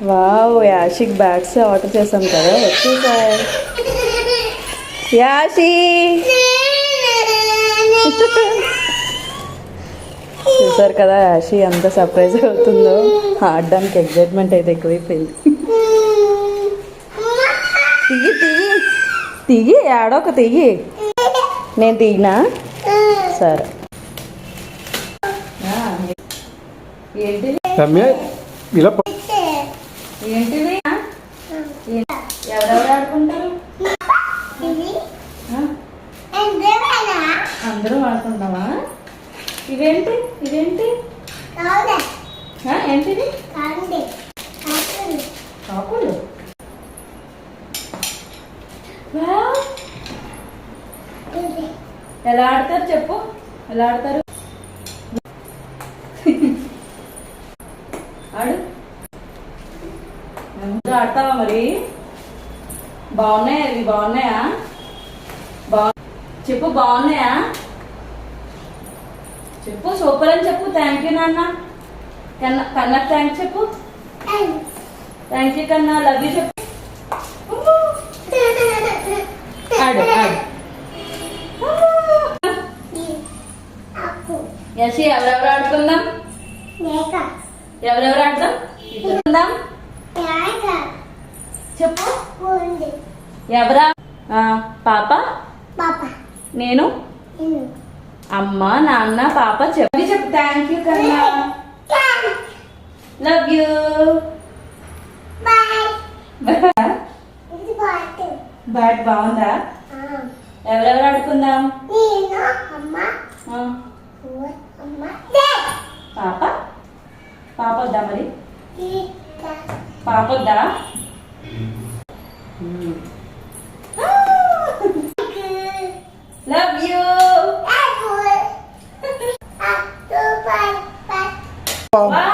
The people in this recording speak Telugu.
వావ్, యాషిక్ బ్యాగ్స్ ఆర్డర్ చేసాం కదా, వచ్చేసాయి. యాషి చూసారు కదా యాషి ఎంత సర్ప్రైజ్ అవుతుందో. ఆడడానికి ఎగ్జైట్మెంట్ అయితే ఎక్కువైపోయింది. తిగి తిగి తిగి ఆడొక తిగి. నేను తిగినా సరే. ఏంటిది ఏంటిది? ఎవరెవరు ఆడుకుంటారు? అందరూ ఆడుకుంటావా? ఇదేంటి ఇదేంటి ఏంటిది? కాకులు. ఎలా ఆడతారు చెప్పు, ఎలా ఆడతారు? ఆడు. ఆడతావా మరి? బాగున్నాయా ఇవి? బాగున్నాయా? చెప్పు బాగున్నాయా? చెప్పు సూపర్ అని చెప్పు. థ్యాంక్ యూ నాన్న. కన్నా థ్యాంక్స్ చెప్పు. థ్యాంక్ యూ కన్నా. లవ్ యూ చెప్పు. ఆడు ఆడు. యశి ఎవరెవరు ఆడుకుందాం? ఎవరెవరు ఆడదాం? చెప్పు. ఎవరా? పాప, నేను, అమ్మ, నాన్న, పాప. చెప్పు. థ్యాంక్ యూ కన్నా. Love you. బ్యాట్ బాగుందా? ఎవరెవరు ఆడుకుందాం? పాప. పాప వద్దా మరి? పాప వద్దా? Love you. Bye.